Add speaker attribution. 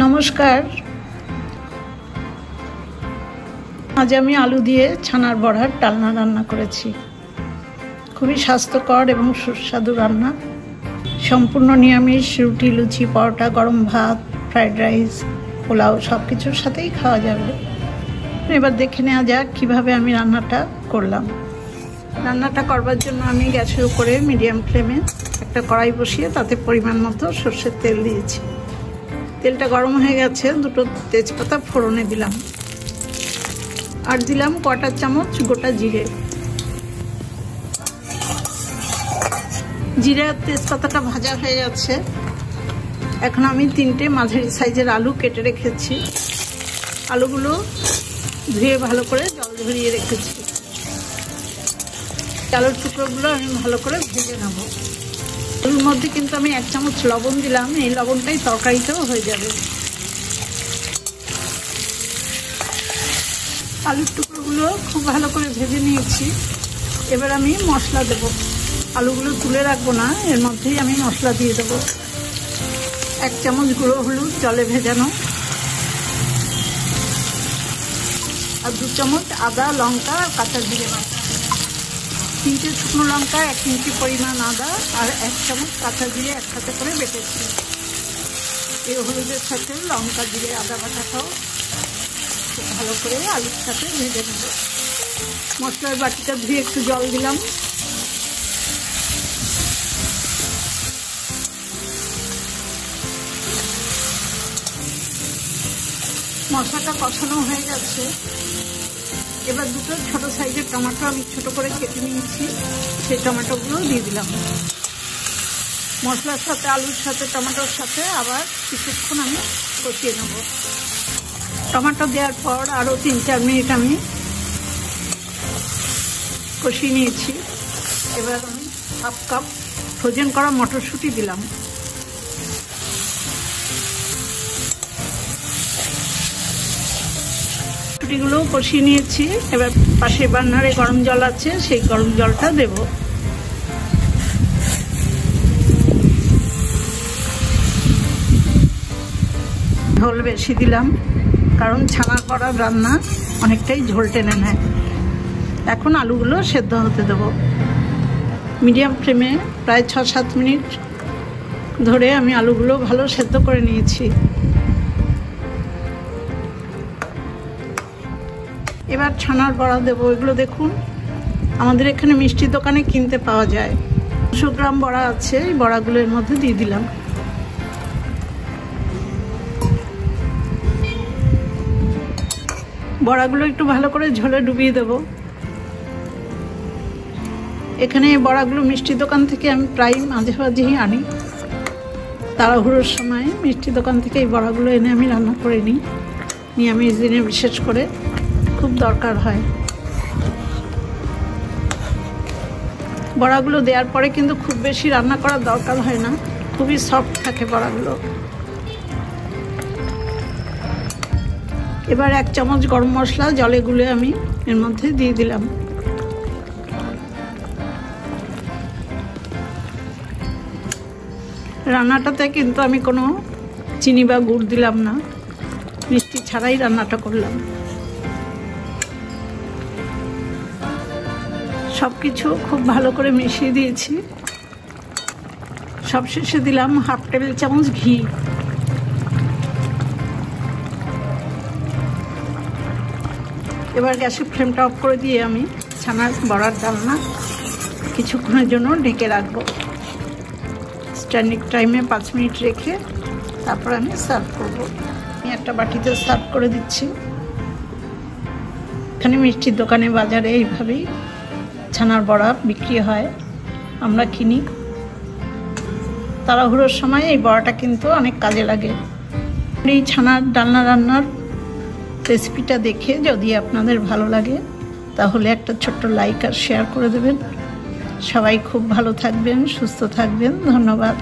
Speaker 1: নমস্কার। আজ আমি আলু দিয়ে ছানার বড়ার ডালনা রান্না করেছি। খুবই স্বাস্থ্যকর এবং সুস্বাদু রান্না। সম্পূর্ণ নিরামিষ, রুটি, লুচি, পরোটা, গরম ভাত, ফ্রাইড রাইস, পোলাও সব কিছুর সাথেই খাওয়া যাবে। এবার দেখে নেওয়া যাক কীভাবে আমি রান্নাটা করলাম। রান্নাটা করবার জন্য আমি গ্যাসের উপরে মিডিয়াম ফ্লেমে একটা কড়াই বসিয়ে তাতে পরিমাণ মতো সর্ষের তেল দিয়েছি। তেলটা গরম হয়ে গেছে, দুটো তেজপাতা ফোড়নে দিলাম, আর দিলাম কটা চামচ গোটা জিরে। জিরে আর তেজপাতাটা ভাজা হয়ে গেছে। এখন আমি 3টে মাঝারি সাইজের আলু কেটে রেখেছি। আলুগুলো ধুয়ে ভালো করে জল ঝরিয়ে রেখেছি। আলুর টুকরোগুলো আমি ভালো করে ভেজে নেব। আলুর মধ্যে কিন্তু আমি 1 চামচ লবণ দিলাম, এই লবণটাই তরকারিতেও হয়ে যাবে। আলুর টুকরোগুলো খুব ভালো করে ভেজে নিয়েছি। এবার আমি মশলা দেব। আলুগুলো তুলে রাখবো না, এর মধ্যেই আমি মশলা দিয়ে দেবো। 1 চামচ গুঁড়ো হলুদ জলে ভেজানো, আর 2 চামচ আদা, লঙ্কা আর কাঁচা জিরে বাটা, 3টে শুকনো লঙ্কা, 1 ইঞ্চি পরিমাণ আদা আর 1 চামচ কাঁচা জিরে একসাথে করে বেটেছি। এই হলুদের সাথে লঙ্কা, জিরে, আদা বাটাটাও খুব ভালো করে আলুর সাথে ভেজে নেব। মশলার বাটিটা ধুয়ে একটু জল দিলাম। মশলাটা কষানো হয়ে গেছে। এবার 2টো ছোট সাইজের টমেটো আমি ছোট করে কেটে নিয়েছি, সেই টমেটোগুলো দিয়ে দিলাম। মশলার সাথে, আলুর সাথে, টমেটোর সাথে আবার কিছুক্ষণ আমি কষিয়ে নেব। টমেটো দেওয়ার পর আরও 3-4 মিনিট আমি কষিয়ে নিয়েছি। এবার আমি 1/2 কাপ ফ্রোজেন করা মটরশুঁটি দিলাম। মটরশুঁটিগুলোও কষিয়ে নিয়েছি। এবার পাশে বার্নারে গরম জল আছে, সেই গরম জলটা দেব। ঝোল বেশি দিলাম, কারণ ছানার বড়ার রান্না অনেকটাই ঝোল টেনে নেয়। এখন আলুগুলো সেদ্ধ হতে দেব। মিডিয়াম ফ্লেমে প্রায় 6-7 মিনিট ধরে আমি আলুগুলো ভালো সেদ্ধ করে নিয়েছি। এবার ছানার বড়া দেবো। এগুলো দেখুন, আমাদের এখানে মিষ্টির দোকানে কিনতে পাওয়া যায়। 200 গ্রাম বড়া আছে, এই বড়াগুলোর মধ্যে দিয়ে দিলাম। বড়াগুলো একটু ভালো করে ঝোলে ডুবিয়ে দেব। এখানে এই বড়াগুলো মিষ্টির দোকান থেকে আমি প্রায় মাঝে মাঝেই আনি। তাড়াহুড়োর সময় মিষ্টি দোকান থেকে এই বড়াগুলো এনে আমি রান্না করে নিই। নিরামিষ দিনে বিশেষ করে খুব দরকার হয়। বড়াগুলো দেওয়ার পরে কিন্তু খুব বেশি রান্না করার দরকার হয় না, খুবই সফট থাকে বড়াগুলো। এবার 1 চামচ গরম মশলা জলে গুলে আমি এর মধ্যে দিয়ে দিলাম। রান্নাটাতে কিন্তু আমি কোনো চিনি বা গুড় দিলাম না, মিষ্টি ছাড়াই রান্নাটা করলাম। সব কিছু খুব ভালো করে মিশিয়ে দিয়েছি। সবশেষে দিলাম 1/2 টেবিল চামচ ঘি। এবার গ্যাসের ফ্লেমটা অফ করে দিয়ে আমি ছানার বড়ার ডালনা কিছুক্ষণের জন্য ঢেকে রাখবো। স্ট্যান্ডিং টাইমে 5 মিনিট রেখে তারপর আমি সার্ভ করব। আমি একটা বাটিতে সার্ভ করে দিচ্ছি। এখানে মিষ্টির দোকানে, বাজারে এইভাবেই ছানার বড়া বিক্রি হয়, আমরা কিনি। তাড়াহুড়োর সময় এই বড়াটা কিন্তু অনেক কাজে লাগে। এই ছানার ডালনা রান্নার রেসিপিটা দেখে যদি আপনাদের ভালো লাগে তাহলে একটা ছোট্ট লাইক আর শেয়ার করে দেবেন। সবাই খুব ভালো থাকবেন, সুস্থ থাকবেন। ধন্যবাদ।